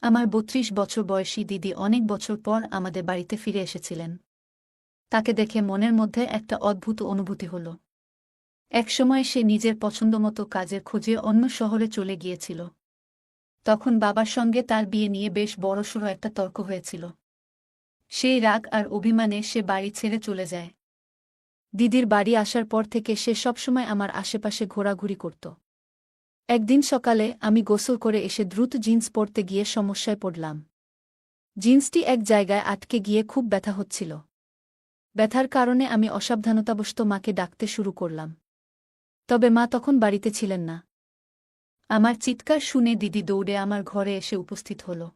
আমার ৩২ বছর বয়সী দিদি অনেক বছর পর আমাদের বাড়িতে ফিরে এসেছিলেন। তাকে দেখে মনের মধ্যে একটা অদ্ভুত অনুভূতি হল। একসময় সে নিজের পছন্দমতো কাজের খোঁজে অন্য শহরে চলে গিয়েছিল। তখন বাবার সঙ্গে তার বিয়ে নিয়ে বেশ বড়সড় একটা তর্ক হয়েছিল। সেই রাগ আর অভিমানে সে বাড়ি ছেড়ে চলে যায়। দিদির বাড়ি আসার পর থেকে সে সবসময় আমার আশেপাশে ঘোরাঘুরি করত। একদিন সকালে আমি গোসল করে এসে দ্রুত জিন্স পরতে গিয়ে সমস্যায় পড়লাম। জিন্সটি এক জায়গায় আটকে গিয়ে খুব ব্যথা হচ্ছিল। ব্যথার কারণে আমি অসাবধানতাবশত মাকে ডাকতে শুরু করলাম। তবে মা তখন বাড়িতে ছিলেন না। আমার চিৎকার শুনে দিদি দৌড়ে আমার ঘরে এসে উপস্থিত হল।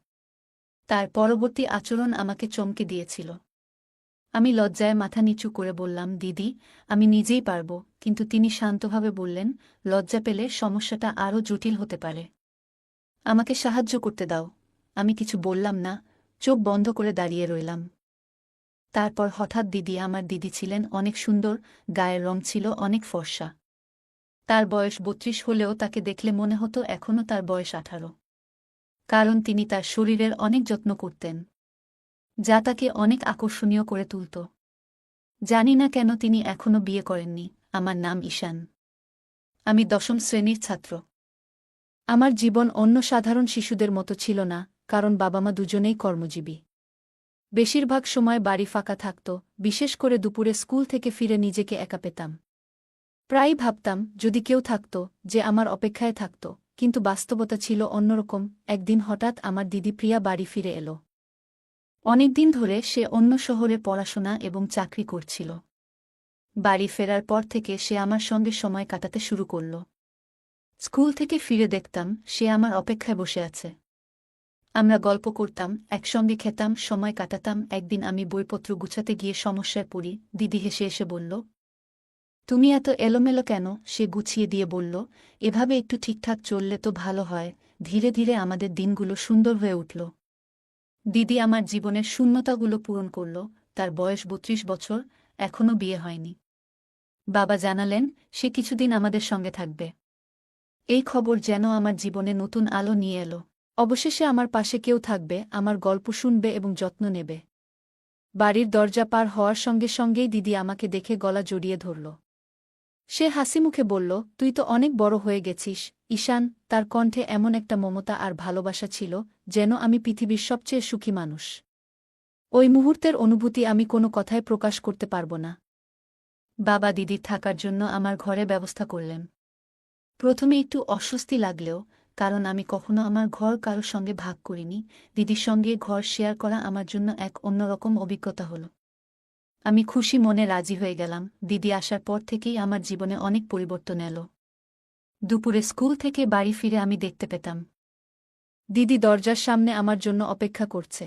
তার পরবর্তী আচরণ আমাকে চমকে দিয়েছিল। আমি লজ্জায় মাথা নিচু করে বললাম, দিদি, আমি নিজেই পারব। কিন্তু তিনি শান্তভাবে বললেন, লজ্জা পেলে সমস্যাটা আরও জটিল হতে পারে। আমাকে সাহায্য করতে দাও। আমি কিছু বললাম না, চোখ বন্ধ করে দাঁড়িয়ে রইলাম। তারপর হঠাৎ আমার দিদি ছিলেন অনেক সুন্দর, গায়ের রং ছিল অনেক ফর্সা। তার বয়স ৩২ হলেও তাকে দেখলে মনে হতো এখনও তার বয়স ১৮। কারণ তিনি তার শরীরের অনেক যত্ন করতেন, যা তাকে অনেক আকর্ষণীয় করে তুলত। জানি না কেন তিনি এখনও বিয়ে করেননি। আমার নাম ঈশান। আমি ১০ম শ্রেণীর ছাত্র। আমার জীবন অন্য সাধারণ শিশুদের মতো ছিল না, কারণ বাবা মা দুজনেই কর্মজীবী। বেশিরভাগ সময় বাড়ি ফাঁকা থাকত, বিশেষ করে দুপুরে স্কুল থেকে ফিরে নিজেকে একা পেতাম। প্রায়ই ভাবতাম যদি কেউ থাকত, যে আমার অপেক্ষায় থাকত, কিন্তু বাস্তবতা ছিল অন্যরকম। একদিন হঠাৎ আমার দিদি প্রিয়া বাড়ি ফিরে এলো। অনেকদিন ধরে সে অন্য শহরে পড়াশোনা এবং চাকরি করছিল। বাড়ি ফেরার পর থেকে সে আমার সঙ্গে সময় কাটাতে শুরু করল। স্কুল থেকে ফিরে দেখতাম সে আমার অপেক্ষায় বসে আছে। আমরা গল্প করতাম, একসঙ্গে খেতাম, সময় কাটাতাম। একদিন আমি বইপত্র গুছাতে গিয়ে সমস্যায় পড়ি। দিদি হেসে এসে বলল, তুমি এত এলোমেলো কেন? সে গুছিয়ে দিয়ে বলল, এভাবে একটু ঠিকঠাক চললে তো ভালো হয়। ধীরে ধীরে আমাদের দিনগুলো সুন্দর হয়ে উঠল। দিদি আমার জীবনের শূন্যতাগুলো পূরণ করল। তার বয়স ৩২ বছর, এখনও বিয়ে হয়নি। বাবা জানালেন সে কিছুদিন আমাদের সঙ্গে থাকবে। এই খবর যেন আমার জীবনে নতুন আলো নিয়ে এলো। অবশেষে আমার পাশে কেউ থাকবে, আমার গল্প শুনবে এবং যত্ন নেবে। বাড়ির দরজা পার হওয়ার সঙ্গে সঙ্গেই দিদি আমাকে দেখে গলা জড়িয়ে ধরল। সে হাসিমুখে বলল, তুই তো অনেক বড় হয়ে গেছিস ঈশান। তার কণ্ঠে এমন একটা মমতা আর ভালোবাসা ছিল, যেন আমি পৃথিবীর সবচেয়ে সুখী মানুষ। ওই মুহূর্তের অনুভূতি আমি কোনো কথায় প্রকাশ করতে পারব না। বাবা দিদির থাকার জন্য আমার ঘরে ব্যবস্থা করলেন। প্রথমে একটু অস্বস্তি লাগলেও, কারণ আমি কখনো আমার ঘর কারো সঙ্গে ভাগ করিনি। দিদির সঙ্গে ঘর শেয়ার করা আমার জন্য এক অন্যরকম অভিজ্ঞতা হল। আমি খুশি মনে রাজি হয়ে গেলাম। দিদি আসার পর থেকেই আমার জীবনে অনেক পরিবর্তন এলো। দুপুরে স্কুল থেকে বাড়ি ফিরে আমি দেখতে পেতাম দিদি দরজার সামনে আমার জন্য অপেক্ষা করছে।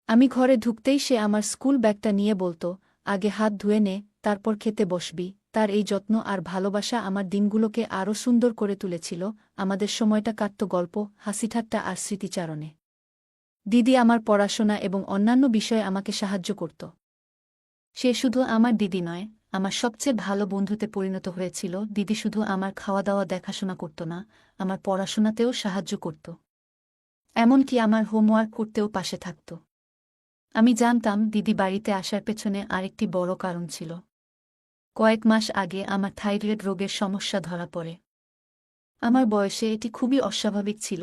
আমি ঘরে ঢুকতেই সে আমার স্কুল ব্যাগটা নিয়ে বলতো, আগে হাত ধুয়ে নে, তারপর খেতে বসবি। তার এই যত্ন আর ভালোবাসা আমার দিনগুলোকে আরও সুন্দর করে তুলেছিল। আমাদের সময়টা কাটত গল্প, হাসিঠাট্টা আর স্মৃতিচারণে। দিদি আমার পড়াশোনা এবং অন্যান্য বিষয়ে আমাকে সাহায্য করত। সে শুধু আমার দিদি নয়, আমার সবচেয়ে ভালো বন্ধুতে পরিণত হয়েছিল। দিদি শুধু আমার খাওয়া দাওয়া দেখাশোনা করত না, আমার পড়াশোনাতেও সাহায্য করত। এমনকি আমার হোমওয়ার্ক করতেও পাশে থাকত। আমি জানতাম দিদি বাড়িতে আসার পেছনে আরেকটি বড় কারণ ছিল। কয়েক মাস আগে আমার থাইরয়েড রোগের সমস্যা ধরা পড়ে। আমার বয়সে এটি খুবই অস্বাভাবিক ছিল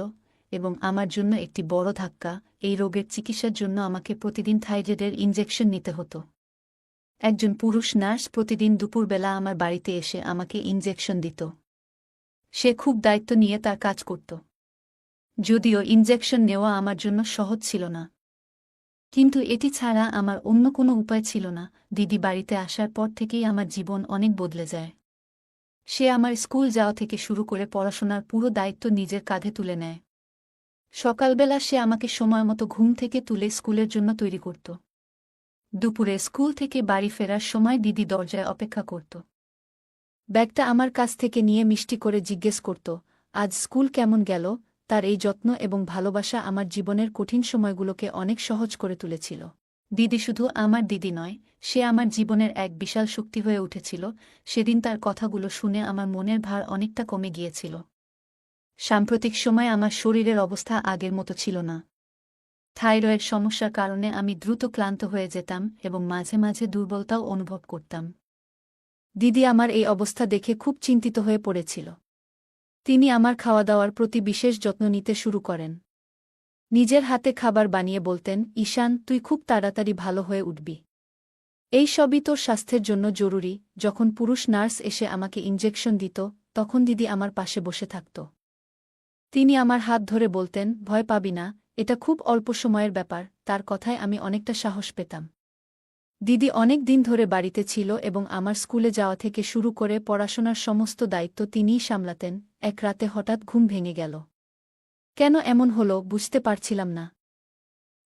এবং আমার জন্য একটি বড় ধাক্কা। এই রোগের চিকিৎসার জন্য আমাকে প্রতিদিন থাইরয়েডের ইনজেকশন নিতে হতো। একজন পুরুষ নার্স প্রতিদিন দুপুরবেলা আমার বাড়িতে এসে আমাকে ইনজেকশন দিত। সে খুব দায়িত্ব নিয়ে তার কাজ করত। যদিও ইনজেকশন নেওয়া আমার জন্য সহজ ছিল না, কিন্তু এটি ছাড়া আমার অন্য কোনো উপায় ছিল না। দিদি বাড়িতে আসার পর থেকেই আমার জীবন অনেক বদলে যায়। সে আমার স্কুল যাওয়া থেকে শুরু করে পড়াশোনার পুরো দায়িত্ব নিজের কাঁধে তুলে নেয়। সকালবেলা সে আমাকে সময়মতো ঘুম থেকে তুলে স্কুলের জন্য তৈরি করত। দুপুরে স্কুল থেকে বাড়ি ফেরার সময় দিদি দরজায় অপেক্ষা করত। ব্যাগটা আমার কাছ থেকে নিয়ে মিষ্টি করে জিজ্ঞেস করত, আজ স্কুল কেমন গেল? তার এই যত্ন এবং ভালোবাসা আমার জীবনের কঠিন সময়গুলোকে অনেক সহজ করে তুলেছিল। দিদি শুধু আমার দিদি নয়, সে আমার জীবনের এক বিশাল শক্তি হয়ে উঠেছিল। সেদিন তার কথাগুলো শুনে আমার মনের ভার অনেকটা কমে গিয়েছিল। সাম্প্রতিক সময়ে আমার শরীরের অবস্থা আগের মতো ছিল না। থাইরয়েড সমস্যার কারণে আমি দ্রুত ক্লান্ত হয়ে যেতাম এবং মাঝে মাঝে দুর্বলতাও অনুভব করতাম। দিদি আমার এই অবস্থা দেখে খুব চিন্তিত হয়ে পড়েছিল। তিনি আমার খাওয়া দাওয়ার প্রতি বিশেষ যত্ন নিতে শুরু করেন। নিজের হাতে খাবার বানিয়ে বলতেন, ঈশান, তুই খুব তাড়াতাড়ি ভালো হয়ে উঠবি। এই সবই তোর স্বাস্থ্যের জন্য জরুরি। যখন পুরুষ নার্স এসে আমাকে ইনজেকশন দিত, তখন দিদি আমার পাশে বসে থাকত। তিনি আমার হাত ধরে বলতেন, ভয় পাবি না, এটা খুব অল্প সময়ের ব্যাপার। তার কথায় আমি অনেকটা সাহস পেতাম। দিদি অনেক দিন ধরে বাড়িতে ছিল এবং আমার স্কুলে যাওয়া থেকে শুরু করে পড়াশোনার সমস্ত দায়িত্ব তিনিই সামলাতেন। এক রাতে হঠাৎ ঘুম ভেঙে গেল। কেন এমন হলো বুঝতে পারছিলাম না।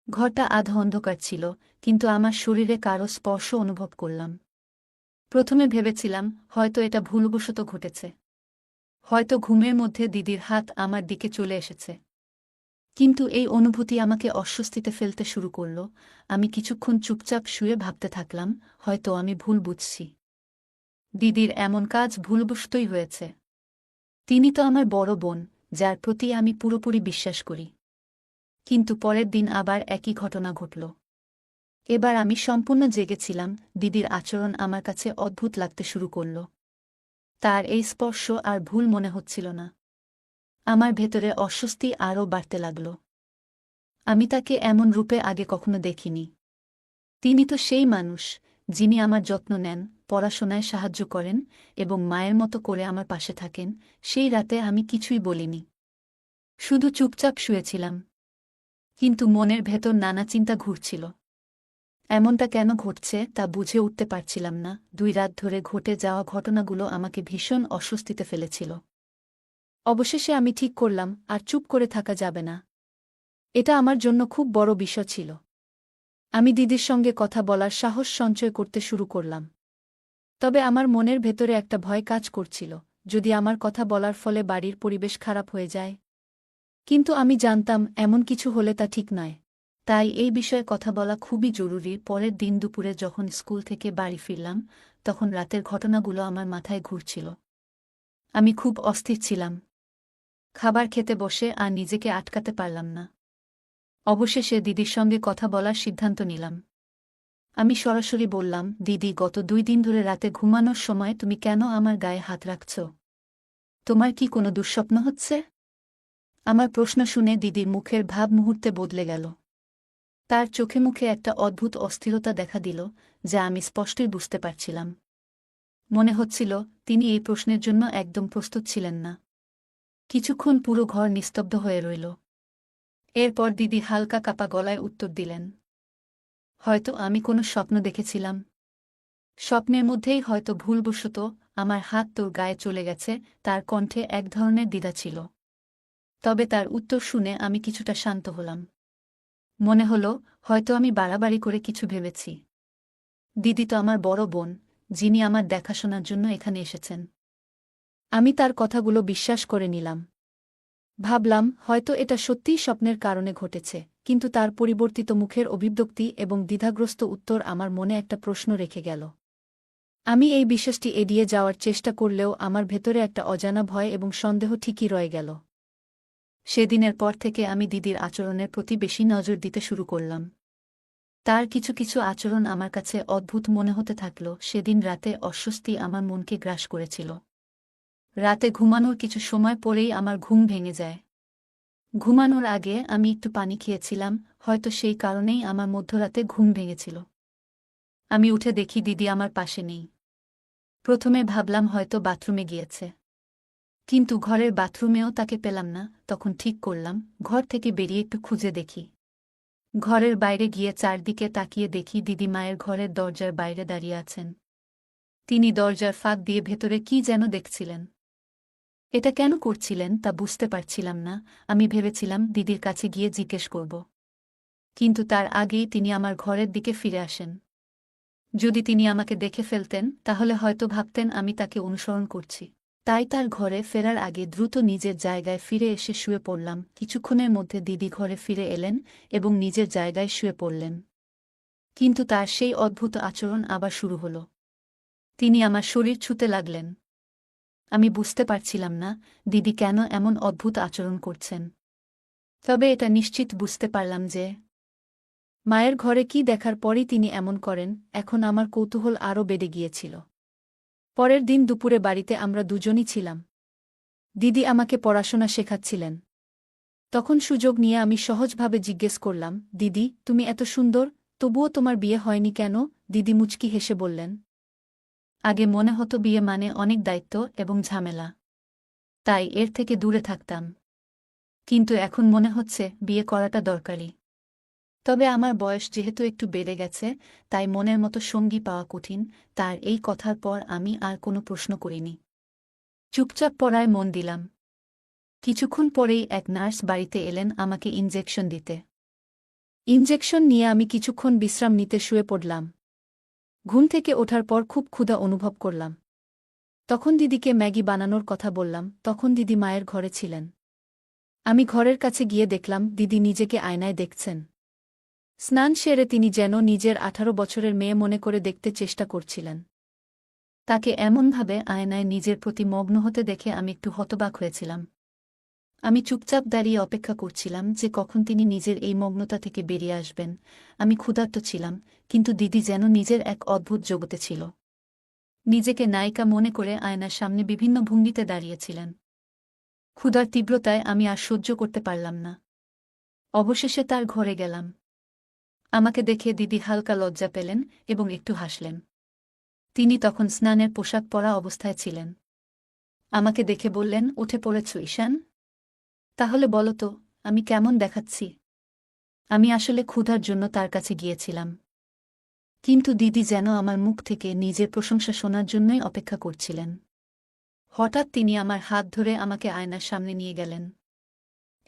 ঘরটা আধা অন্ধকার ছিল, কিন্তু আমার শরীরে কারো স্পর্শ অনুভব করলাম। প্রথমে ভেবেছিলাম হয়তো এটা ভুলবশত ঘটেছে। হয়তো ঘুমের মধ্যে দিদির হাত আমার দিকে চলে এসেছে। কিন্তু এই অনুভূতি আমাকে অস্বস্তিতে ফেলতে শুরু করল। আমি কিছুক্ষণ চুপচাপ শুয়ে ভাবতে থাকলাম, হয়তো আমি ভুল বুঝছি। দিদির এমন কাজ ভুলবশতই হয়েছে। তিনি তো আমার বড় বোন, যার প্রতি আমি পুরোপুরি বিশ্বাস করি। কিন্তু পরের দিন আবার একই ঘটনা ঘটল। এবার আমি সম্পূর্ণ জেগেছিলাম। দিদির আচরণ আমার কাছে অদ্ভুত লাগতে শুরু করল। তার এই স্পর্শ আর ভুল মনে হচ্ছিল না। আমার ভেতরে অস্বস্তি আরও বাড়তে লাগল। আমি তাকে এমন রূপে আগে কখনো দেখিনি। তিনি তো সেই মানুষ, যিনি আমার যত্ন নেন, পড়াশোনায় সাহায্য করেন এবং মায়ের মতো করে আমার পাশে থাকেন। সেই রাতে আমি কিছুই বলিনি, শুধু চুপচাপ শুয়েছিলাম। কিন্তু মনের ভেতর নানা চিন্তা ঘুরছিল। এমনটা কেন ঘটছে তা বুঝে উঠতে পারছিলাম না। 2 রাত ধরে ঘটে যাওয়া ঘটনাগুলো আমাকে ভীষণ অস্বস্তিতে ফেলেছিল। অবশেষে আমি ঠিক করলাম, আর চুপ করে থাকা যাবে না। এটা আমার জন্য খুব বড় বিষয় ছিল। আমি দিদির সঙ্গে কথা বলার সাহস সঞ্চয় করতে শুরু করলাম। তবে আমার মনের ভেতরে একটা ভয় কাজ করছিল, যদি আমার কথা বলার ফলে বাড়ির পরিবেশ খারাপ হয়ে যায়। কিন্তু আমি জানতাম এমন কিছু হলে তা ঠিক নয়। তাই এই বিষয়ে কথা বলা খুবই জরুরি। পরের দিন দুপুরে যখন স্কুল থেকে বাড়ি ফিরলাম, তখন রাতের ঘটনাগুলো আমার মাথায় ঘুরছিল। আমি খুব অস্থির ছিলাম। খাবার খেতে বসে আর নিজেকে আটকাতে পারলাম না। অবশেষে দিদির সঙ্গে কথা বলার সিদ্ধান্ত নিলাম। আমি সরাসরি বললাম, দিদি, গত 2 দিন ধরে রাতে ঘুমানোর সময় তুমি কেন আমার গায়ে হাত রাখছ? তোমার কি কোনো দুঃস্বপ্ন হচ্ছে? আমার প্রশ্ন শুনে দিদির মুখের ভাব মুহূর্তে বদলে গেল। তার চোখে মুখে একটা অদ্ভুত অস্থিরতা দেখা দিল, যা আমি স্পষ্টই বুঝতে পারছিলাম। মনে হচ্ছিল তিনি এই প্রশ্নের জন্য একদম প্রস্তুত ছিলেন না। কিছুক্ষণ পুরো ঘর নিস্তব্ধ হয়ে রইল। এরপর দিদি হালকা কাপা গলায় উত্তর দিলেন, হয়তো আমি কোনো স্বপ্ন দেখেছিলাম। স্বপ্নের মধ্যেই হয়তো ভুলবশত আমার হাত তোর গায়ে চলে গেছে। তার কণ্ঠে এক ধরনের দ্বিধা ছিল। তবে তার উত্তর শুনে আমি কিছুটা শান্ত হলাম। মনে হলো হয়তো আমি বাড়াবাড়ি করে কিছু ভেবেছি। দিদি তো আমার বড় বোন, যিনি আমার দেখাশোনার জন্য এখানে এসেছেন। আমি তার কথাগুলো বিশ্বাস করে নিলাম। ভাবলাম হয়তো এটা সত্যিই স্বপ্নের কারণে ঘটেছে। কিন্তু তার পরিবর্তিত মুখের অভিব্যক্তি এবং দ্বিধাগ্রস্ত উত্তর আমার মনে একটা প্রশ্ন রেখে গেল। আমি এই বিশ্বাসটি এড়িয়ে যাওয়ার চেষ্টা করলেও আমার ভেতরে একটা অজানা ভয় এবং সন্দেহ ঠিকই রয়ে গেল। সেদিনের পর থেকে আমি দিদির আচরণের প্রতি বেশি নজর দিতে শুরু করলাম। তার কিছু কিছু আচরণ আমার কাছে অদ্ভুত মনে হতে থাকল। সেদিন রাতে অস্বস্তি আমার মনকে গ্রাস করেছিল। রাতে ঘুমানোর কিছু সময় পরেই আমার ঘুম ভেঙে যায়। ঘুমানোর আগে আমি একটু পানি খেয়েছিলাম, হয়তো সেই কারণেই আমার মধ্যরাতে ঘুম ভেঙেছিল। আমি উঠে দেখি দিদি আমার পাশে নেই। প্রথমে ভাবলাম হয়তো বাথরুমে গিয়েছে। কিন্তু ঘরের বাথরুমেও তাকে পেলাম না। তখন ঠিক করলাম ঘর থেকে বেরিয়ে একটু খুঁজে দেখি। ঘরের বাইরে গিয়ে চারদিকে তাকিয়ে দেখি দিদি মায়ের ঘরের দরজার বাইরে দাঁড়িয়ে আছেন। তিনি দরজার ফাঁক দিয়ে ভেতরে কি যেন দেখছিলেন। এটা কেন করছিলেন তা বুঝতে পারছিলাম না। আমি ভেবেছিলাম দিদির কাছে গিয়ে জিজ্ঞেস করব। কিন্তু তার আগেই তিনি আমার ঘরের দিকে ফিরে আসেন। যদি তিনি আমাকে দেখে ফেলতেন তাহলে হয়তো ভাবতেন আমি তাকে অনুসরণ করছি। তাই তার ঘরে ফেরার আগে দ্রুত নিজের জায়গায় ফিরে এসে শুয়ে পড়লাম। কিছুক্ষণের মধ্যে দিদি ঘরে ফিরে এলেন এবং নিজের জায়গায় শুয়ে পড়লেন। কিন্তু তার সেই অদ্ভুত আচরণ আবার শুরু হল। তিনি আমার শরীর ছুঁতে লাগলেন। আমি বুঝতে পারছিলাম না দিদি কেন এমন অদ্ভুত আচরণ করছেন। তবে এটা নিশ্চিত বুঝতে পারলাম যে মায়ের ঘরে কি দেখার পরই তিনি এমন করেন। এখন আমার কৌতূহল আরও বেড়ে গিয়েছিল। পরের দিন দুপুরে বাড়িতে আমরা দুজনই ছিলাম। দিদি আমাকে পড়াশোনা শেখাচ্ছিলেন। তখন সুযোগ নিয়ে আমি সহজভাবে জিজ্ঞেস করলাম, দিদি তুমি এত সুন্দর, তবুও তোমার বিয়ে হয়নি কেন? দিদি মুচকি হেসে বললেন, আগে মনে হতো বিয়ে মানে অনেক দায়িত্ব এবং ঝামেলা, তাই এর থেকে দূরে থাকতাম। কিন্তু এখন মনে হচ্ছে বিয়ে করাটা দরকারি। তবে আমার বয়স যেহেতু একটু বেড়ে গেছে, তাই মনের মতো সঙ্গী পাওয়া কঠিন। তার এই কথার পর আমি আর কোনো প্রশ্ন করিনি। চুপচাপ পড়ায় মন দিলাম। কিছুক্ষণ পরেই এক নার্স বাড়িতে এলেন আমাকে ইনজেকশন দিতে। ইনজেকশন নিয়ে আমি কিছুক্ষণ বিশ্রাম নিতে শুয়ে পড়লাম। ঘুম থেকে ওঠার পর খুব ক্ষুধা অনুভব করলাম। তখন দিদিকে ম্যাগি বানানোর কথা বললাম। তখন দিদি মায়ের ঘরে ছিলেন। আমি ঘরের কাছে গিয়ে দেখলাম দিদি নিজেকে আয়নায় দেখছেন। স্নান সেরে তিনি যেন নিজের 18 বছরের মেয়ে মনে করে দেখতে চেষ্টা করছিলেন। তাকে এমনভাবে আয়নায় নিজের প্রতি মগ্ন হতে দেখে আমি একটু হতবাক হয়েছিলাম। আমি চুপচাপ দাঁড়িয়ে অপেক্ষা করছিলাম যে কখন তিনি নিজের এই মগ্নতা থেকে বেরিয়ে আসবেন। আমি ক্ষুধার্ত ছিলাম, কিন্তু দিদি যেন নিজের এক অদ্ভুত জগতে ছিল। নিজেকে নায়িকা মনে করে আয়নার সামনে বিভিন্ন ভঙ্গিতে দাঁড়িয়েছিলেন। ক্ষুধার তীব্রতায় আমি আর সহ্য করতে পারলাম না। অবশেষে তার ঘরে গেলাম। আমাকে দেখে দিদি হালকা লজ্জা পেলেন এবং একটু হাসলেন। তিনি তখন স্নানের পোশাক পরা অবস্থায় ছিলেন। আমাকে দেখে বললেন, উঠে পড়েছ ঈশান? তাহলে বলো তো, আমি কেমন দেখাচ্ছি? আমি আসলে ক্ষুধার জন্য তার কাছে গিয়েছিলাম। কিন্তু দিদি যেন আমার মুখ থেকে নিজের প্রশংসা শোনার জন্যই অপেক্ষা করছিলেন। হঠাৎ তিনি আমার হাত ধরে আমাকে আয়নার সামনে নিয়ে গেলেন।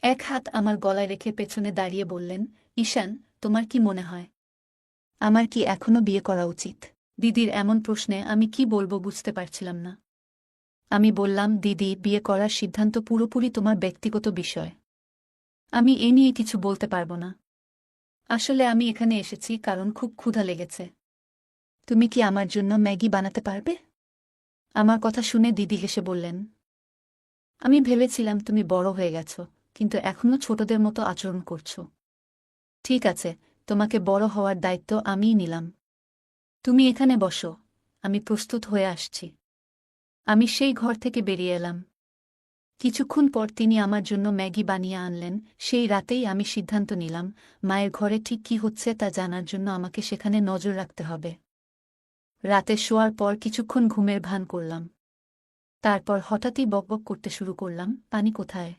এক হাত আমার গলায় রেখে পেছনে দাঁড়িয়ে বললেন, ঈশান, তোমার কি মনে হয় আমার কি এখনো বিয়ে করা উচিত? দিদির এমন প্রশ্নে আমি কি বলবো বুঝতে পারছিলাম না। আমি বললাম, দিদি, বিয়ে করার সিদ্ধান্ত পুরোপুরি তোমার ব্যক্তিগত বিষয়। আমি এ নিয়ে কিছু বলতে পারব না। আসলে আমি এখানে এসেছি কারণ খুব ক্ষুধা লেগেছে। তুমি কি আমার জন্য ম্যাগি বানাতে পারবে? আমার কথা শুনে দিদি হেসে বললেন, আমি ভেবেছিলাম তুমি বড় হয়ে গেছ, কিন্তু এখনো ছোটদের মতো আচরণ করছো। ঠিক আছে, তোমাকে বড় হওয়ার দায়িত্ব আমিই নিলাম। তুমি এখানে বসো, আমি প্রস্তুত হয়ে আসছি। আমি সেই ঘর থেকে বেরিয়ে এলাম। কিছুক্ষণ পর তিনি আমার জন্য ম্যাগি বানিয়ে আনলেন। সেই রাতেই আমি সিদ্ধান্ত নিলাম, মায়ের ঘরে ঠিক কী হচ্ছে তা জানার জন্য আমাকে সেখানে নজর রাখতে হবে। রাতে শোয়ার পর কিছুক্ষণ ঘুমের ভান করলাম। তারপর হঠাৎই বকবক করতে শুরু করলাম, পানি কোথায়?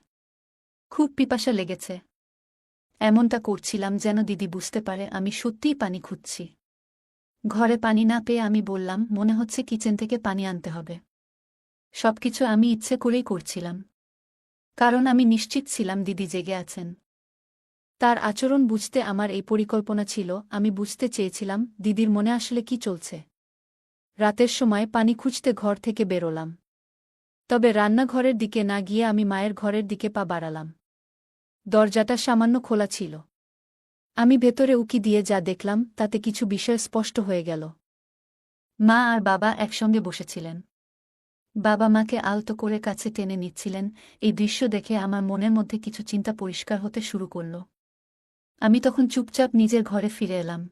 খুব পিপাসা লেগেছে। এমনটা করছিলাম যেন দিদি বুঝতে পারে আমি সত্যিই পানি খুঁজছি। ঘরে পানি না পেয়ে আমি বললাম, মনে হচ্ছে কিচেন থেকে পানি আনতে হবে। সবকিছু আমি ইচ্ছে করেই করছিলাম, কারণ আমি নিশ্চিত ছিলাম দিদি জেগে আছেন। তার আচরণ বুঝতে আমার এই পরিকল্পনা ছিল। আমি বুঝতে চেয়েছিলাম দিদির মনে আসলে কি চলছে। রাতের সময় পানি খুঁজতে ঘর থেকে বেরোলাম। তবে রান্নাঘরের দিকে না গিয়ে আমি মায়ের ঘরের দিকে পা বাড়ালাম। দরজাটা সামান্য খোলা ছিল। আমি ভেতরে উকি দিয়ে যা দেখলাম তাতে কিছু বিষয় স্পষ্ট হয়ে গেল। মা আর বাবা একসঙ্গে বসেছিলেন। বাবা মাকে আলতো করে কাছে টেনে নিচ্ছিলেন। এই দৃশ্য দেখে আমার মনের মধ্যে কিছু চিন্তা পরিষ্কার হতে শুরু করল। আমি তখন চুপচাপ নিজের ঘরে ফিরে এলাম।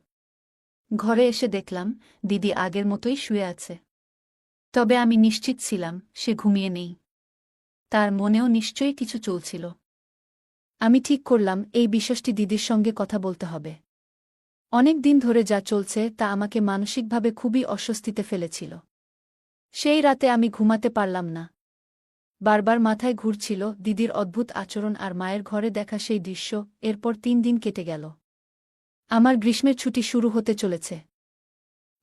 ঘরে এসে দেখলাম দিদি আগের মতোই শুয়ে আছে। তবে আমি নিশ্চিত ছিলাম সে ঘুমিয়ে নেই। তার মনেও নিশ্চয়ই কিছু চলছিল। আমি ঠিক করলাম এই বিষয়টি দিদির সঙ্গে কথা বলতে হবে। অনেক দিন ধরে যা চলছে তা আমাকে মানসিকভাবে খুবই অস্বস্তিতে ফেলেছিল। সেই রাতে আমি ঘুমাতে পারলাম না। বারবার মাথায় ঘুরছিল দিদির অদ্ভুত আচরণ আর মায়ের ঘরে দেখা সেই দৃশ্য। এরপর 3 দিন কেটে গেল। আমার গ্রীষ্মের ছুটি শুরু হতে চলেছে।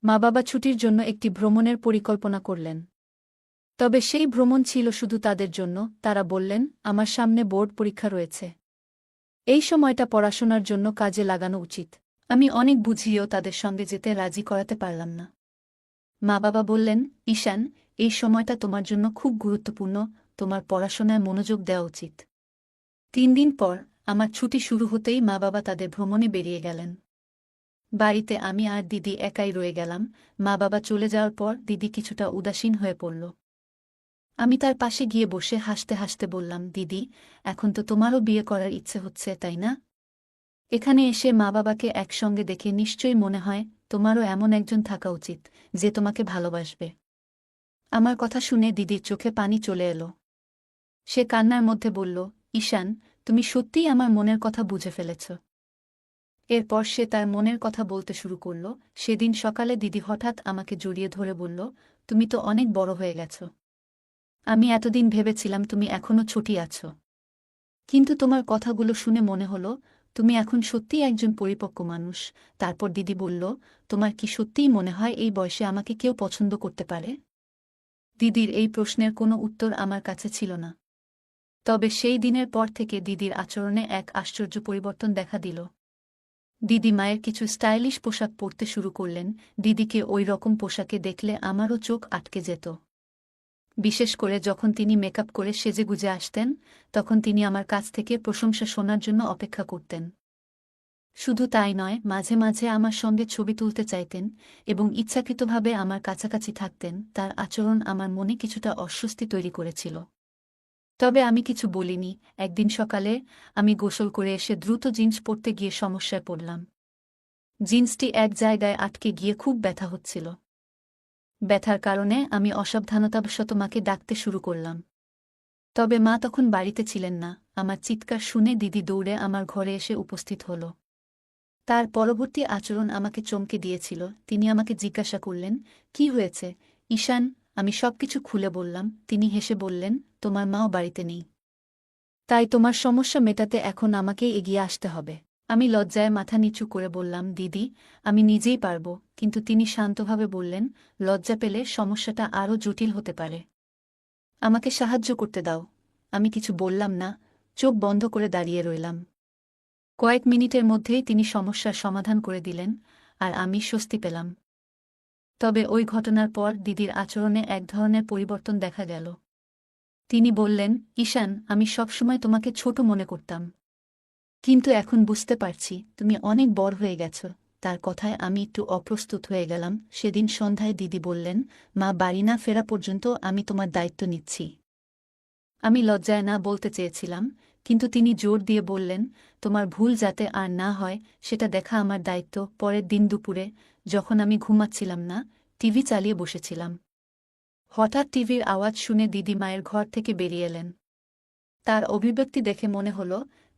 মা বাবা ছুটির জন্য একটি ভ্রমণের পরিকল্পনা করলেন। তবে সেই ভ্রমণ ছিল শুধু তাদের জন্য। তারা বললেন, আমার সামনে বোর্ড পরীক্ষা রয়েছে। এই সময়টা পড়াশোনার জন্য কাজে লাগানো উচিত। আমি অনেক বুঝিয়েও তাদের সঙ্গে যেতে রাজি করাতে পারলাম না। মা বাবা বললেন, ঈশান, এই সময়টা তোমার জন্য খুব গুরুত্বপূর্ণ, তোমার পড়াশোনায় মনোযোগ দেওয়া উচিত। 3 দিন পর আমার ছুটি শুরু হতেই মা বাবা তাদের ভ্রমণে বেরিয়ে গেলেন। বাড়িতে আমি আর দিদি একাই রয়ে গেলাম। মা বাবা চলে যাওয়ার পর দিদি কিছুটা উদাসীন হয়ে পড়ল। আমি তার পাশে গিয়ে বসে হাসতে হাসতে বললাম, দিদি, এখন তো তোমারও বিয়ে করার ইচ্ছে হচ্ছে, তাই না? এখানে এসে মা বাবাকে একসঙ্গে দেখে নিশ্চয়ই মনে হয় তোমারও এমন একজন থাকা উচিত যে তোমাকে ভালোবাসবে। আমার কথা শুনে দিদির চোখে পানি চলে এলো। সে কান্নার মধ্যে বলল, ঈশান, তুমি সত্যিই আমার মনের কথা বুঝে ফেলেছ। এরপর সে তার মনের কথা বলতে শুরু করল। সেদিন সকালে দিদি হঠাৎ আমাকে জড়িয়ে ধরে বলল, তুমি তো অনেক বড় হয়ে গেছ। আমি এতদিন ভেবেছিলাম তুমি এখনো ছোটই আছো। কিন্তু তোমার কথাগুলো শুনে মনে হলো তুমি এখন সত্যিই একজন পরিপক্ক মানুষ। তারপর দিদি বলল, তোমার কি সত্যিই মনে হয় এই বয়সে আমাকে কেউ পছন্দ করতে পারে? দিদির এই প্রশ্নের কোনো উত্তর আমার কাছে ছিল না। তবে সেই দিনের পর থেকে দিদির আচরণে এক আশ্চর্য পরিবর্তন দেখা দিল। দিদি মায়ের কিছু স্টাইলিশ পোশাক পরতে শুরু করলেন। দিদিকে ওই রকম পোশাকে দেখলে আমারও চোখ আটকে যেত। বিশেষ করে যখন তিনি মেকআপ করে সেজেগুজে আসতেন, তখন তিনি আমার কাছ থেকে প্রশংসা শোনার জন্য অপেক্ষা করতেন। শুধু তাই নয়, মাঝে মাঝে আমার সঙ্গে ছবি তুলতে চাইতেন এবং ইচ্ছাকৃতভাবে আমার কাছাকাছি থাকতেন। তার আচরণ আমার মনে কিছুটা অস্বস্তি তৈরি করেছিল। তবে আমি কিছু বলিনি। একদিন সকালে আমি গোসল করে এসে দ্রুত জিন্স পরতে গিয়ে সমস্যায় পড়লাম। জিন্সটি এক জায়গায় আটকে গিয়ে খুব ব্যথা হচ্ছিল। ব্যথার কারণে আমি অসাবধানতাবশত মাকে ডাকতে শুরু করলাম। তবে মা তখন বাড়িতে ছিলেন না। আমার চিৎকার শুনে দিদি দৌড়ে আমার ঘরে এসে উপস্থিত হল। তার পরবর্তী আচরণ আমাকে চমকে দিয়েছিল। তিনি আমাকে জিজ্ঞাসা করলেন, কি হয়েছে ঈশান? আমি সবকিছু খুলে বললাম। তিনি হেসে বললেন, তোমার মাও বাড়িতে নেই, তাই তোমার সমস্যা মেটাতে এখন আমাকেই এগিয়ে আসতে হবে। আমি লজ্জায় মাথা নিচু করে বললাম, দিদি, আমি নিজেই পারব। কিন্তু তিনি শান্তভাবে বললেন, লজ্জা পেলে সমস্যাটা আরও জটিল হতে পারে। আমাকে সাহায্য করতে দাও। আমি কিছু বললাম না, চোখ বন্ধ করে দাঁড়িয়ে রইলাম। কয়েক মিনিটের মধ্যেই তিনি সমস্যার সমাধান করে দিলেন, আর আমি স্বস্তি পেলাম। তবে ওই ঘটনার পর দিদির আচরণে এক ধরনের পরিবর্তন দেখা গেল। তিনি বললেন, ঈশান, আমি সবসময় তোমাকে ছোট মনে করতাম, কিন্তু এখন বুঝতে পারছি তুমি অনেক বড় হয়ে গেছ। তার কথায় আমি একটু অপ্রস্তুত হয়ে গেলাম। সেদিন সন্ধ্যায় দিদি বললেন, মা বাড়ি না ফেরা পর্যন্ত আমি তোমার দায়িত্ব নিচ্ছি। আমি লজ্জায় না বলতে চেয়েছিলাম, কিন্তু তিনি জোর দিয়ে বললেন, তোমার ভুল যাতে আর না হয় সেটা দেখা আমার দায়িত্ব। পরের দিন দুপুরে যখন আমি ঘুমাচ্ছিলাম না, টিভি চালিয়ে বসেছিলাম। হঠাৎ টিভির আওয়াজ শুনে দিদি মায়ের ঘর থেকে বেরিয়ে এলেন। তার অভিব্যক্তি দেখে মনে হল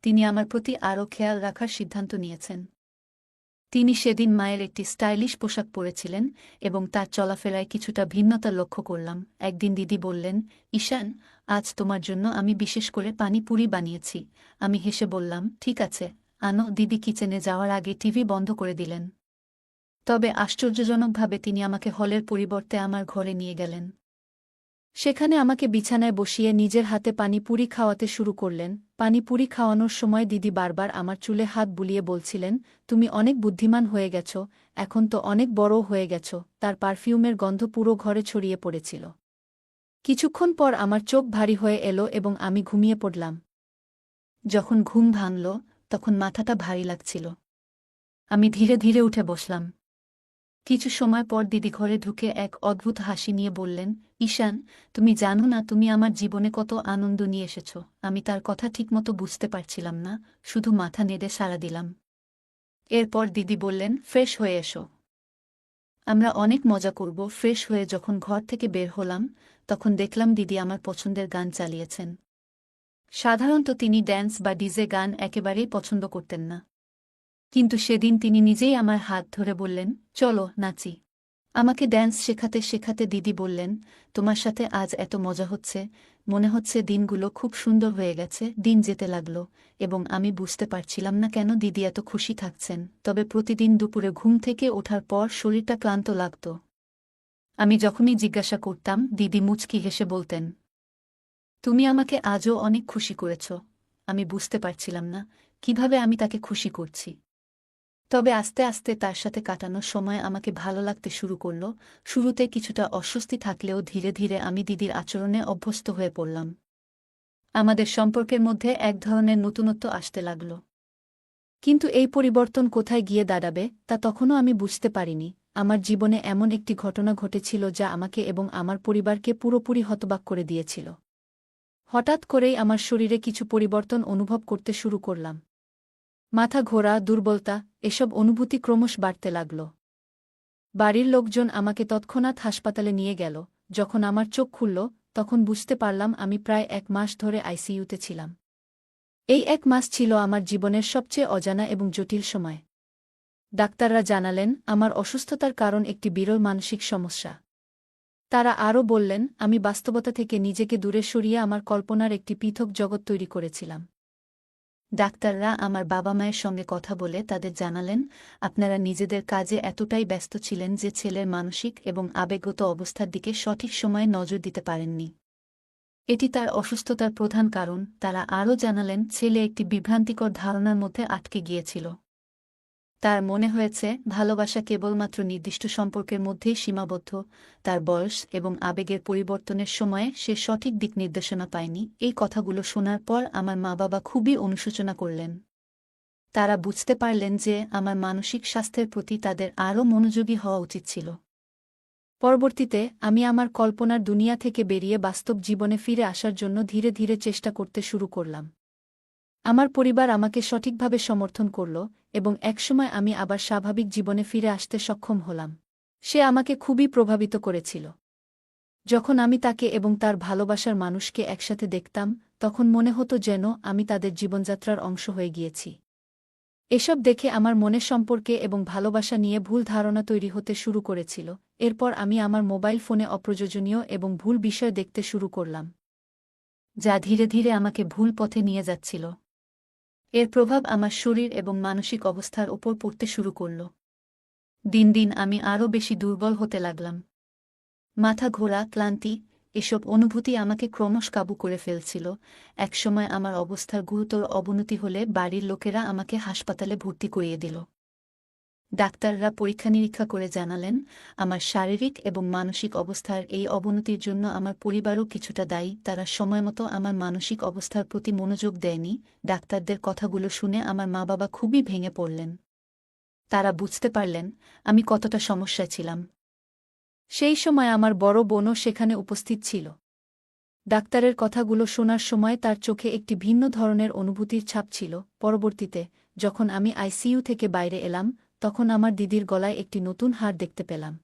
তিনি আমার প্রতি আরও খেয়াল রাখার সিদ্ধান্ত নিয়েছেন। তিনি সেদিন মায়ের একটি স্টাইলিশ পোশাক পরেছিলেন এবং তার চলাফেরায় কিছুটা ভিন্নতা লক্ষ্য করলাম। একদিন দিদি বললেন, ঈশান, আজ তোমার জন্য আমি বিশেষ করে পানিপুরি বানিয়েছি। আমি হেসে বললাম, ঠিক আছে, আনো। দিদি কিচেনে যাওয়ার আগে টিভি বন্ধ করে দিলেন। তবে আশ্চর্যজনকভাবে তিনি আমাকে হলের পরিবর্তে আমার ঘরে নিয়ে গেলেন। সেখানে আমাকে বিছানায় বসিয়ে নিজের হাতে পানিপুরি খাওয়াতে শুরু করলেন। পানিপুরি খাওয়ানোর সময় দিদি বারবার আমার চুলে হাত বুলিয়ে বলছিলেন, তুমি অনেক বুদ্ধিমান হয়ে গেছ, এখন তো অনেক বড়ও হয়ে গেছ। তার পারফিউমের গন্ধ পুরো ঘরে ছড়িয়ে পড়েছিল। কিছুক্ষণ পর আমার চোখ ভারী হয়ে এলো এবং আমি ঘুমিয়ে পড়লাম। যখন ঘুম ভাঙল, তখন মাথাটা ভারী লাগছিল। আমি ধীরে ধীরে উঠে বসলাম। কিছু সময় পর দিদি ঘরে ঢুকে এক অদ্ভুত হাসি নিয়ে বললেন, ঈশান, তুমি জানো না তুমি আমার জীবনে কত আনন্দ নিয়ে এসেছ। আমি তার কথা ঠিকমতো বুঝতে পারছিলাম না, শুধু মাথা নেড়ে সাড়া দিলাম। এরপর দিদি বললেন, ফ্রেশ হয়ে এসো, আমরা অনেক মজা করব। ফ্রেশ হয়ে যখন ঘর থেকে বের হলাম, তখন দেখলাম দিদি আমার পছন্দের গান চালিয়েছেন। সাধারণত তিনি ড্যান্স বা ডিজে গান একেবারেই পছন্দ করতেন না, কিন্তু সেদিন তিনি নিজেই আমার হাত ধরে বললেন, চলো নাচি। আমাকে ড্যান্স শেখাতে শেখাতে দিদি বললেন, তোমার সাথে আজ এত মজা হচ্ছে, মনে হচ্ছে দিনগুলো খুব সুন্দর হয়ে গেছে। দিন যেতে লাগলো এবং আমি বুঝতে পারছিলাম না কেন দিদি এত খুশি থাকছেন। তবে প্রতিদিন দুপুরে ঘুম থেকে ওঠার পর শরীরটা ক্লান্ত লাগত। আমি যখনই জিজ্ঞাসা করতাম, দিদি মুচকি হেসে বলতেন, তুমি আমাকে আজও অনেক খুশি করেছ। আমি বুঝতে পারছিলাম না কিভাবে আমি তাকে খুশি করছি। তবে আস্তে আস্তে তার সাথে কাটানোর সময় আমাকে ভালো লাগতে শুরু করল। শুরুতে কিছুটা অস্বস্তি থাকলেও ধীরে ধীরে আমি দিদির আচরণে অভ্যস্ত হয়ে পড়লাম। আমাদের সম্পর্কের মধ্যে এক ধরনের নতুনত্ব আসতে লাগল। কিন্তু এই পরিবর্তন কোথায় গিয়ে দাঁড়াবে তা তখনও আমি বুঝতে পারিনি। আমার জীবনে এমন একটি ঘটনা ঘটেছিল যা আমাকে এবং আমার পরিবারকে পুরোপুরি হতবাক করে দিয়েছিল। হঠাৎ করেই আমার শরীরে কিছু পরিবর্তন অনুভব করতে শুরু করলাম। মাথা ঘোরা, দুর্বলতা, এসব অনুভূতি ক্রমশ বাড়তে লাগল। বাড়ির লোকজন আমাকে তৎক্ষণাৎ হাসপাতালে নিয়ে গেল। যখন আমার চোখ খুলল, তখন বুঝতে পারলাম আমি প্রায় 1 মাস ধরে আইসিইউতে ছিলাম। এই 1 মাস ছিল আমার জীবনের সবচেয়ে অজানা এবং জটিল সময়। ডাক্তাররা জানালেন আমার অসুস্থতার কারণ একটি বিরল মানসিক সমস্যা। তারা আরও বললেন আমি বাস্তবতা থেকে নিজেকে দূরে সরিয়ে আমার কল্পনার একটি পৃথক জগৎ তৈরি করেছিলাম। ডাক্তাররা আমার বাবা-মায়ের সঙ্গে কথা বলে তাদের জানালেন আপনারা নিজেদের কাজে এতটাই ব্যস্ত ছিলেন যে ছেলের মানসিক এবং আবেগগত অবস্থার দিকে সঠিক সময়ে নজর দিতে পারেননি। এটি তার অসুস্থতার প্রধান কারণ। তারা আরও জানালেন ছেলে একটি বিভ্রান্তিকর ধারণার মধ্যে আটকে গিয়েছিল। তার মনে হয়েছে ভালোবাসা কেবলমাত্র নির্দিষ্ট সম্পর্কের মধ্যেই সীমাবদ্ধ। তার বয়স এবং আবেগের পরিবর্তনের সময়ে সে সঠিক দিক নির্দেশনা পায়নি। এই কথাগুলো শোনার পর আমার মা-বাবা খুবই অনুশোচনা করলেন। তারা বুঝতে পারলেন যে আমার মানসিক স্বাস্থ্যের প্রতি তাদের আরও মনোযোগী হওয়া উচিত ছিল। পরবর্তীতে আমি আমার কল্পনার দুনিয়া থেকে বেরিয়ে বাস্তব জীবনে ফিরে আসার জন্য ধীরে ধীরে চেষ্টা করতে শুরু করলাম। আমার পরিবার আমাকে সঠিকভাবে সমর্থন করল এবং একসময় আমি আবার স্বাভাবিক জীবনে ফিরে আসতে সক্ষম হলাম। সে আমাকে খুবই প্রভাবিত করেছিল। যখন আমি তাকে এবং তার ভালোবাসার মানুষকে একসাথে দেখতাম, তখন মনে হতো যেন আমি তাদের জীবনযাত্রার অংশ হয়ে গিয়েছি। এসব দেখে আমার মনের সম্পর্কে এবং ভালোবাসা নিয়ে ভুল ধারণা তৈরি হতে শুরু করেছিল। এরপর আমি আমার মোবাইল ফোনে অপ্রয়োজনীয় এবং ভুল বিষয় দেখতে শুরু করলাম, যা ধীরে ধীরে আমাকে ভুল পথে নিয়ে যাচ্ছিল। এর প্রভাব আমার শরীর এবং মানসিক অবস্থার ওপর পড়তে শুরু করল। দিন দিন আমি আরও বেশি দুর্বল হতে লাগলাম। মাথা ঘোরা, ক্লান্তি, এসব অনুভূতি আমাকে ক্রমশ কাবু করে ফেলছিল। একসময় আমার অবস্থার গুরুতর অবনতি হলে বাড়ির লোকেরা আমাকে হাসপাতালে ভর্তি করিয়ে দিল। ডাক্তাররা পরীক্ষা নিরীক্ষা করে জানালেন আমার শারীরিক এবং মানসিক অবস্থার এই অবনতির জন্য আমার পরিবারও কিছুটা দায়ী। তারা সময়মতো আমার মানসিক অবস্থার প্রতি মনোযোগ দেয়নি। ডাক্তারদের কথাগুলো শুনে আমার মা-বাবা খুবই ভেঙে পড়লেন। তারা বুঝতে পারলেন আমি কতটা সমস্যায় ছিলাম। সেই সময় আমার বড় বোনও সেখানে উপস্থিত ছিল। ডাক্তারের কথাগুলো শোনার সময় তার চোখে একটি ভিন্ন ধরনের অনুভূতির ছাপ ছিল। পরবর্তীতে যখন আমি আইসিইউ থেকে বাইরে এলাম, তখন আমার দিদির গলায় একটি নতুন হাড় দেখতে পেলাম।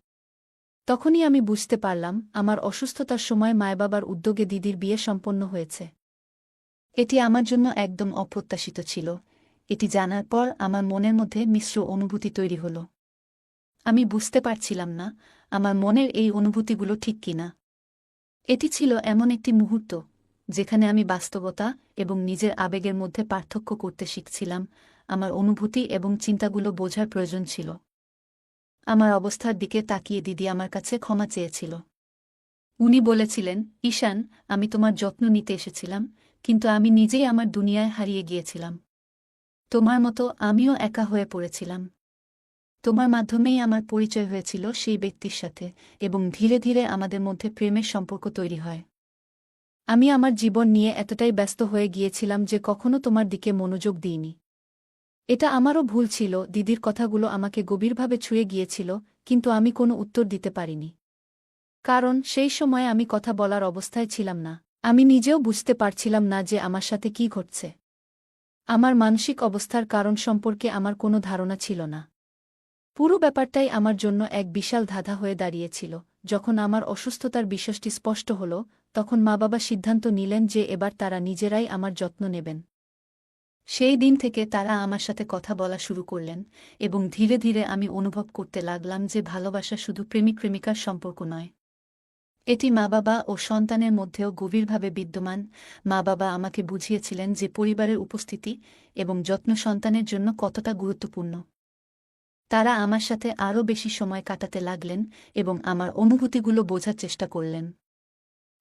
তখনই আমি বুঝতে পারলাম আমার অসুস্থতার সময় মায়-বাবার উদ্যোগে দিদির বিয়ে সম্পন্ন হয়েছে। এটি আমার জন্য একদম অপ্রত্যাশিত ছিল। এটি জানার পর আমার মনের মধ্যে মিশ্র অনুভূতি তৈরি হল। আমি বুঝতে পারছিলাম না আমার মনের এই অনুভূতিগুলো ঠিক কিনা। এটি ছিল এমন একটি মুহূর্ত যেখানে আমি বাস্তবতা এবং নিজের আবেগের মধ্যে পার্থক্য করতে শিখছিলাম। আমার অনুভূতি এবং চিন্তাগুলো বোঝার প্রয়োজন ছিল। আমার অবস্থার দিকে তাকিয়ে দিদি আমার কাছে ক্ষমা চেয়েছিল। উনি বলেছিলেন, ঈশান, আমি তোমার যত্ন নিতে এসেছিলাম, কিন্তু আমি নিজেই আমার দুনিয়ায় হারিয়ে গিয়েছিলাম। তোমার মতো আমিও একা হয়ে পড়েছিলাম। তোমার মাধ্যমেই আমার পরিচয় হয়েছিল সেই ব্যক্তির সাথে এবং ধীরে ধীরে আমাদের মধ্যে প্রেমের সম্পর্ক তৈরি হয়। আমি আমার জীবন নিয়ে এতটাই ব্যস্ত হয়ে গিয়েছিলাম যে কখনো তোমার দিকে মনোযোগ দিইনি। এটা আমারও ভুল ছিল। দিদির কথাগুলো আমাকে গভীরভাবে ছুঁয়ে গিয়েছিল, কিন্তু আমি কোনো উত্তর দিতে পারিনি। কারণ সেই সময় আমি কথা বলার অবস্থায় ছিলাম না। আমি নিজেও বুঝতে পারছিলাম না যে আমার সাথে কী ঘটছে। আমার মানসিক অবস্থার কারণ সম্পর্কে আমার কোনো ধারণা ছিল না। পুরো ব্যাপারটাই আমার জন্য এক বিশাল ধাঁধা হয়ে দাঁড়িয়েছিল। যখন আমার অসুস্থতার বিষয়টি স্পষ্ট হল, তখন মা-বাবা সিদ্ধান্ত নিলেন যে এবার তারা নিজেরাই আমার যত্ন নেবেন। সেই দিন থেকে তারা আমার সাথে কথা বলা শুরু করলেন এবং ধীরে ধীরে আমি অনুভব করতে লাগলাম যে ভালোবাসা শুধু প্রেমিক-প্রেমিকার সম্পর্ক নয়। এটি মা-বাবা ও সন্তানের মধ্যেও গভীরভাবে বিদ্যমান। মা-বাবা আমাকে বুঝিয়েছিলেন যে পরিবারের উপস্থিতি এবং যত্ন সন্তানের জন্য কতটা গুরুত্বপূর্ণ। তারা আমার সাথে আরও বেশি সময় কাটাতে লাগলেন এবং আমার অনুভূতিগুলো বোঝার চেষ্টা করলেন।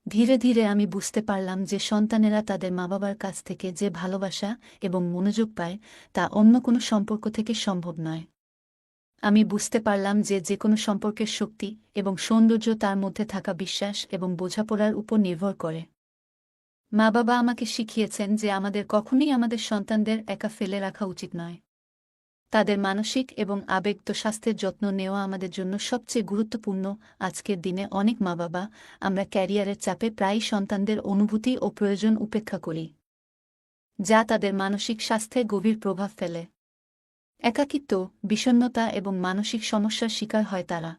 ধীরে ধীরে আমি বুঝতে পারলাম যে সন্তানেরা তাদের মা-বাবার কাছ থেকে যে ভালোবাসা এবং মনোযোগ পায় তা অন্য কোনো সম্পর্ক থেকে সম্ভব নয়। আমি বুঝতে পারলাম যে যেকোনো সম্পর্কের শক্তি এবং সৌন্দর্য তার মধ্যে থাকা বিশ্বাস এবং বোঝাপড়ার উপর নির্ভর করে। মা-বাবা আমাকে শিখিয়েছেন যে আমাদের কখনোই আমাদের সন্তানদের একা ফেলে রাখা উচিত নয়। তাদের মানসিক এবং আবেগত স্বাস্থ্যের যত্ন নেওয়া আমাদের জন্য সবচেয়ে গুরুত্বপূর্ণ। আজকের দিনে অনেক মা-বাবা আমরা ক্যারিয়ারের চাপে প্রায়ই সন্তানদের অনুভূতি ও প্রয়োজন উপেক্ষা করি, যা তাদের মানসিক স্বাস্থ্যে গভীর প্রভাব ফেলে। একাকিত্ব, বিষণ্ণতা এবং মানসিক সমস্যার শিকার হয় তারা।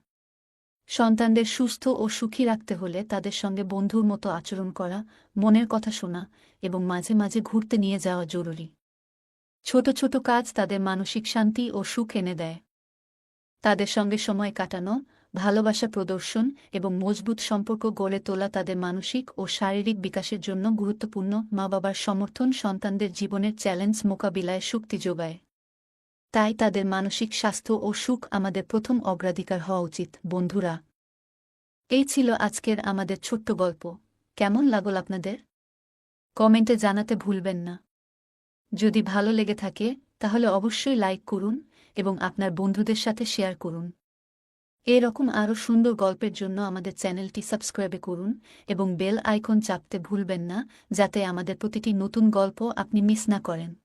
সন্তানদের সুস্থ ও সুখী রাখতে হলে তাদের সঙ্গে বন্ধুর মতো আচরণ করা, মনের কথা শোনা এবং মাঝে মাঝে ঘুরতে নিয়ে যাওয়া জরুরি। ছোট ছোট কাজ তাদের মানসিক শান্তি ও সুখ এনে দেয়। তাদের সঙ্গে সময় কাটানো, ভালোবাসা প্রদর্শন এবং মজবুত সম্পর্ক গড়ে তোলা তাদের মানসিক ও শারীরিক বিকাশের জন্য গুরুত্বপূর্ণ। মা-বাবার সমর্থন সন্তানদের জীবনের চ্যালেঞ্জ মোকাবিলায় শক্তি যোগায়। তাই তাদের মানসিক স্বাস্থ্য ও সুখ আমাদের প্রথম অগ্রাধিকার হওয়া উচিত। বন্ধুরা, এই ছিল আজকের আমাদের ছোট্ট গল্প। কেমন লাগল আপনাদের? কমেন্টে জানাতে ভুলবেন না। যদি ভালো লেগে থাকে তাহলে অবশ্যই লাইক করুন এবং আপনার বন্ধুদের সাথে শেয়ার করুন। এরকম আরও সুন্দর গল্পের জন্য আমাদের চ্যানেলটি সাবস্ক্রাইব করুন এবং বেল আইকন চাপতে ভুলবেন না, যাতে আমাদের প্রতিটি নতুন গল্প আপনি মিস না করেন।